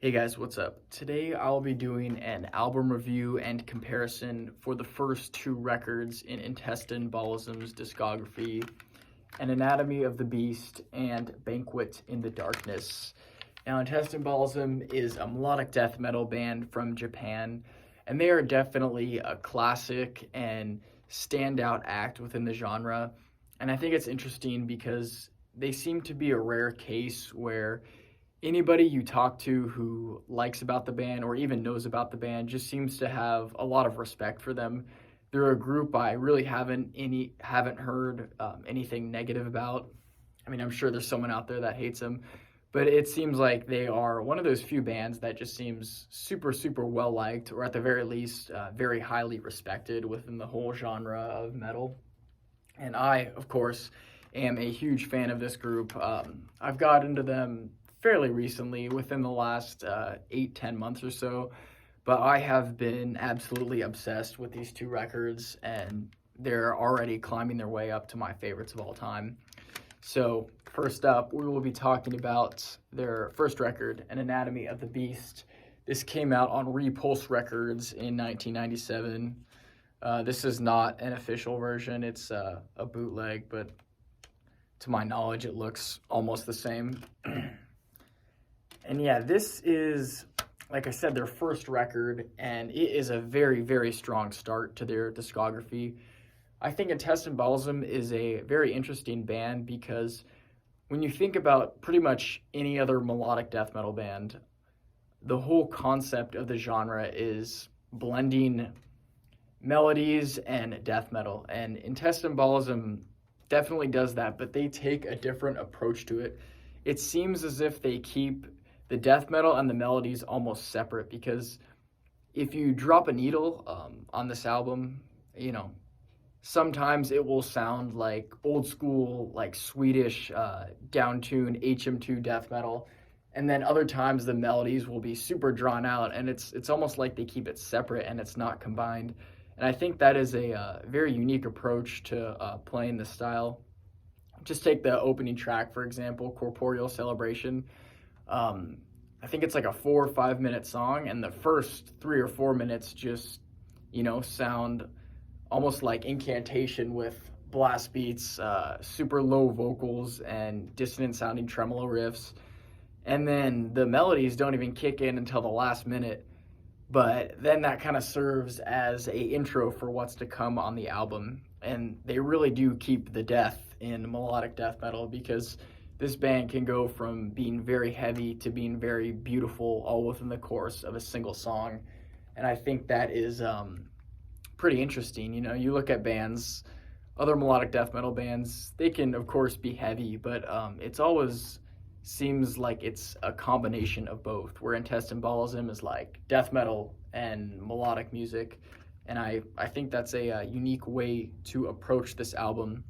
Hey guys, what's up? Today I'll be doing an album review and comparison for the first two records in Intestine Baalism's discography, An Anatomy of the Beast and Banquet in the Darkness. Now, Intestine Baalism is a melodic death metal band from Japan, and they are definitely a classic and standout act within the genre. And I think it's interesting because they seem to be a rare case where anybody you talk to who likes about the band or even knows about the band just seems to have a lot of respect for them. They're a group I really haven't heard anything negative about. I mean, I'm sure there's someone out there that hates them, but it seems like they are one of those few bands that just seems super well liked, or at the very least, very highly respected within the whole genre of metal. And I, of course, am a huge fan of this group. I've got into them fairly recently, within the last 8-10 months or so, but I have been absolutely obsessed with these two records, and they're already climbing their way up to my favorites of all time. So first up, we will be talking about their first record, An Anatomy of the Beast. This came out on Repulse Records in 1997. This is not an official version, it's a bootleg, but to my knowledge it looks almost the same. And yeah, this is, like I said, their first record, and it is a very strong start to their discography. I think Intestine Baalism is a very interesting band because when you think about pretty much any other melodic death metal band, the whole concept of the genre is blending melodies and death metal. And Intestine Baalism definitely does that, but they take a different approach to it. It seems as if they keep the death metal and the melodies almost separate, because if you drop a needle on this album, sometimes it will sound like old school, like Swedish down-tuned HM2 death metal, and then other times the melodies will be super drawn out, and it's almost like they keep it separate and it's not combined. And I think that is a very unique approach to playing the style. Just take the opening track, for example, Corporeal Celebration. I think it's like a 4 or 5 minute song, and the first 3 or 4 minutes just, sound almost like incantation with blast beats, super low vocals, and dissonant sounding tremolo riffs. And then the melodies don't even kick in until the last minute, but then that kind of serves as a intro for what's to come on the album. And they really do keep the death in melodic death metal, because this band can go from being very heavy to being very beautiful all within the course of a single song. And I think that is pretty interesting. You look at bands, other melodic death metal bands, they can of course be heavy, but it's always seems like it's a combination of both, where Intestine Baalism is like death metal and melodic music. And I think that's a unique way to approach this album.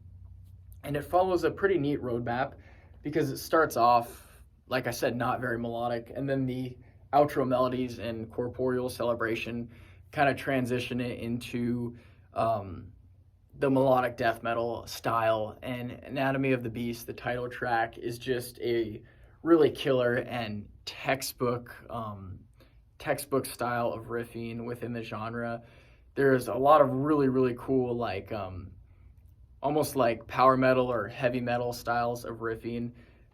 And it follows a pretty neat roadmap, because it starts off, like I said, not very melodic, and then the outro melodies and Corporeal Celebration kind of transition it into the melodic death metal style. And Anatomy of the Beast, the title track, is just a really killer and textbook style of riffing within the genre. There's a lot of really cool, like almost like power metal or heavy metal styles of riffing,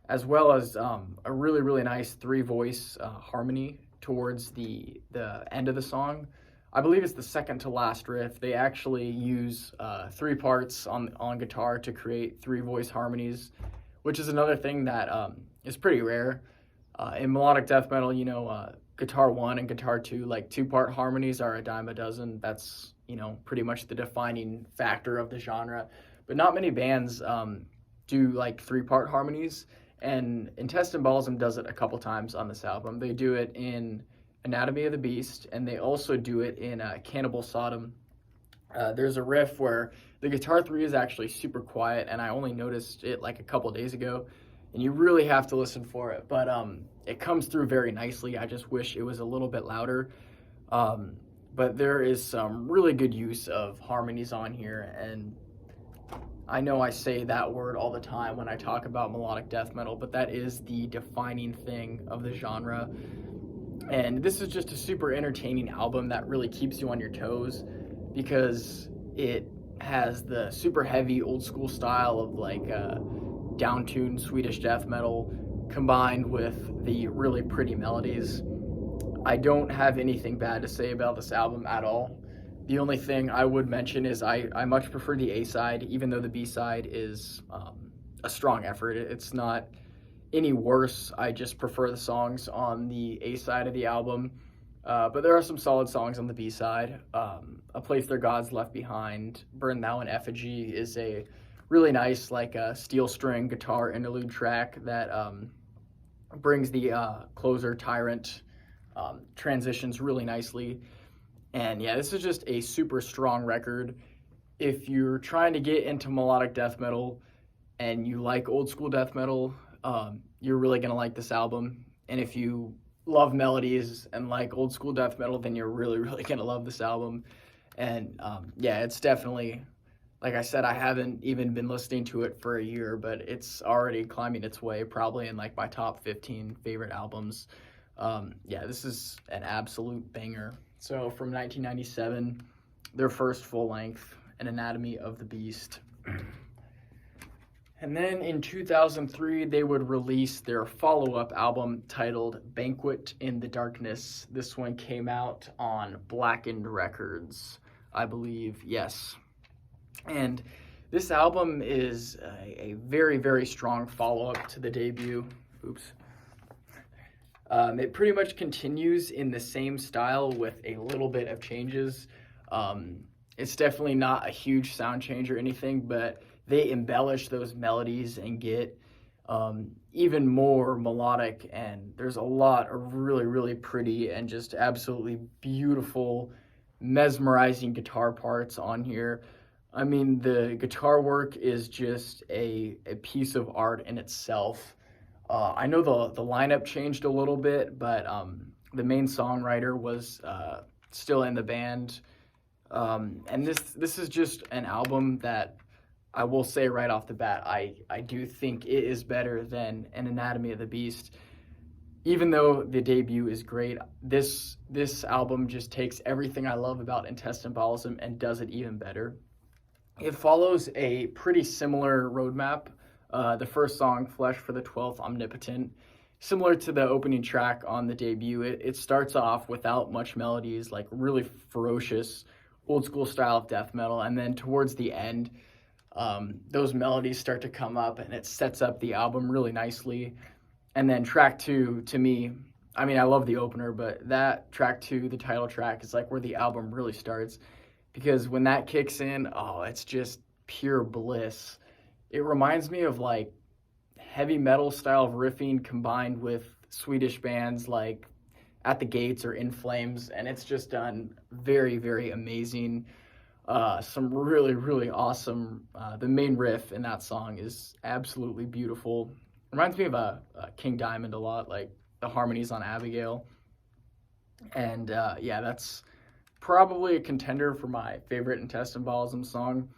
as well as a really nice 3-voice harmony towards the end of the song. I believe it's the second to last riff. They actually use 3 parts on guitar to create 3-voice harmonies, which is another thing that is pretty rare. In melodic death metal, guitar 1 and guitar 2, like 2-part harmonies are a dime a dozen. That's, pretty much the defining factor of the genre. But not many bands do like 3-part harmonies, and Intestine Baalism does it a couple times on this album. They do it in Anatomy of the Beast, and they also do it in Cannibal Sodom. There's a riff where the guitar 3 is actually super quiet, and I only noticed it like a couple days ago, and you really have to listen for it. But it comes through very nicely. I just wish it was a little bit louder. But there is some really good use of harmonies on here, and I know I say that word all the time when I talk about melodic death metal, but that is the defining thing of the genre. And this is just a super entertaining album that really keeps you on your toes because it has the super heavy old school style of like down-tuned Swedish death metal combined with the really pretty melodies. I don't have anything bad to say about this album at all. The only thing I would mention is I much prefer the A-side, even though the B-side is a strong effort. It's not any worse. I just prefer the songs on the A-side of the album. But there are some solid songs on the B-side. A Place Their Gods Left Behind, Burn Thou in Effigy is a really nice like steel string guitar interlude track that brings the closer Tyrant transitions really nicely. And yeah, this is just a super strong record. If you're trying to get into melodic death metal and you like old school death metal, you're really going to like this album. And if you love melodies and like old school death metal, then you're really, really going to love this album. And yeah, it's definitely, like I said, I haven't even been listening to it for a year, but it's already climbing its way probably in like my top 15 favorite albums. Yeah, this is an absolute banger. So from 1997, their first full length, An Anatomy of the Beast. And then in 2003, they would release their follow-up album titled Banquet in the Darkness. This one came out on Blackened Records, I believe, yes. And this album is a very, very strong follow-up to the debut. Oops. It pretty much continues in the same style with a little bit of changes. It's definitely not a huge sound change or anything, but they embellish those melodies and get even more melodic, and there's a lot of really, really pretty and just absolutely beautiful, mesmerizing guitar parts on here. I mean, the guitar work is just a piece of art in itself. I know the lineup changed a little bit, but the main songwriter was still in the band. And this is just an album that I will say right off the bat, I do think it is better than An Anatomy of the Beast. Even though the debut is great, this album just takes everything I love about Intestine, Baalism and does it even better. It follows a pretty similar roadmap. The first song, Flesh for the 12th Omnipotent, similar to the opening track on the debut, it starts off without much melodies, like really ferocious, old school style of death metal. And then towards the end, those melodies start to come up and it sets up the album really nicely. And then track 2, to me, I mean, I love the opener, but that track 2, the title track, is like where the album really starts. Because when that kicks in, oh, it's just pure bliss. It reminds me of like heavy metal style of riffing combined with Swedish bands like At the Gates or In Flames, and it's just done very, very amazing. Some really, really awesome. The main riff in that song is absolutely beautiful. Reminds me of King Diamond a lot, like the harmonies on Abigail. And yeah, that's probably a contender for my favorite Intestine Baalism song.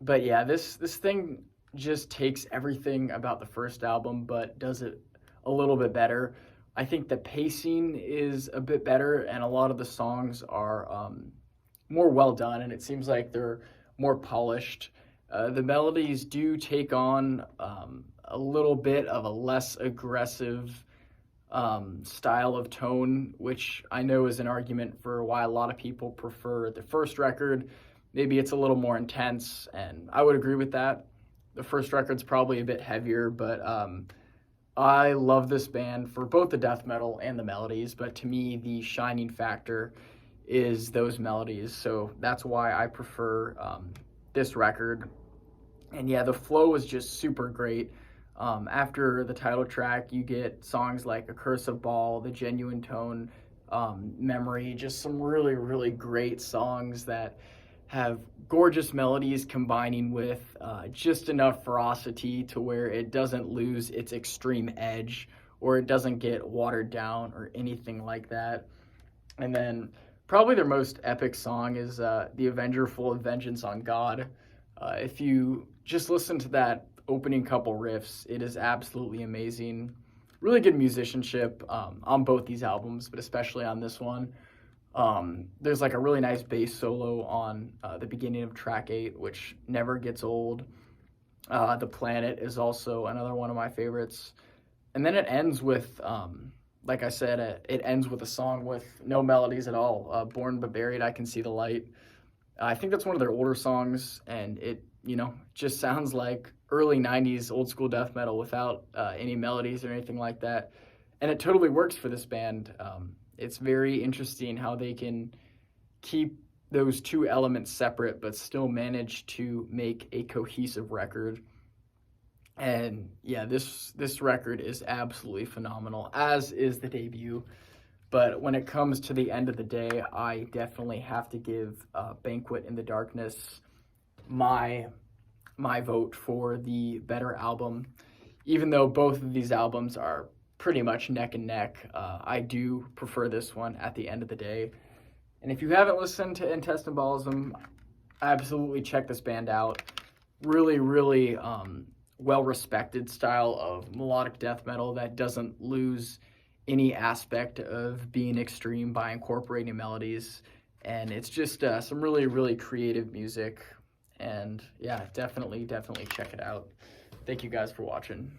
But yeah, this thing just takes everything about the first album, but does it a little bit better. I think the pacing is a bit better, and a lot of the songs are more well done, and it seems like they're more polished. The melodies do take on a little bit of a less aggressive style of tone, which I know is an argument for why a lot of people prefer the first record. Maybe it's a little more intense, and I would agree with that. The first record's probably a bit heavier, but I love this band for both the death metal and the melodies, but to me, the shining factor is those melodies, so that's why I prefer this record. And yeah, the flow is just super great. After the title track, you get songs like A Curse of Baal, The Genuine Tone, Memory, just some really, really great songs that have gorgeous melodies combining with just enough ferocity to where it doesn't lose its extreme edge or it doesn't get watered down or anything like that. And then probably their most epic song is The Avenger Full of Vengeance on God. If you just listen to that opening couple riffs, it is absolutely amazing. really good musicianship on both these albums, but especially on this one. There's like a really nice bass solo on the beginning of track 8, which never gets old. The Planet is also another one of my favorites. And then it ends with, like I said, it ends with a song with no melodies at all. Born But Buried, I Can See the Light. I think that's one of their older songs, and it, just sounds like early 90s old school death metal without any melodies or anything like that. And it totally works for this band. It's very interesting how they can keep those two elements separate but still manage to make a cohesive record. And yeah, this record is absolutely phenomenal, as is the debut. But when it comes to the end of the day, I definitely have to give Banquet in the Darkness my vote for the better album. Even though both of these albums are pretty much neck and neck, I do prefer this one at the end of the day. And if you haven't listened to Intestine, Baalism, absolutely check this band out. Really, really well-respected style of melodic death metal that doesn't lose any aspect of being extreme by incorporating melodies. And it's just some really, really creative music. And yeah, definitely check it out. Thank you guys for watching.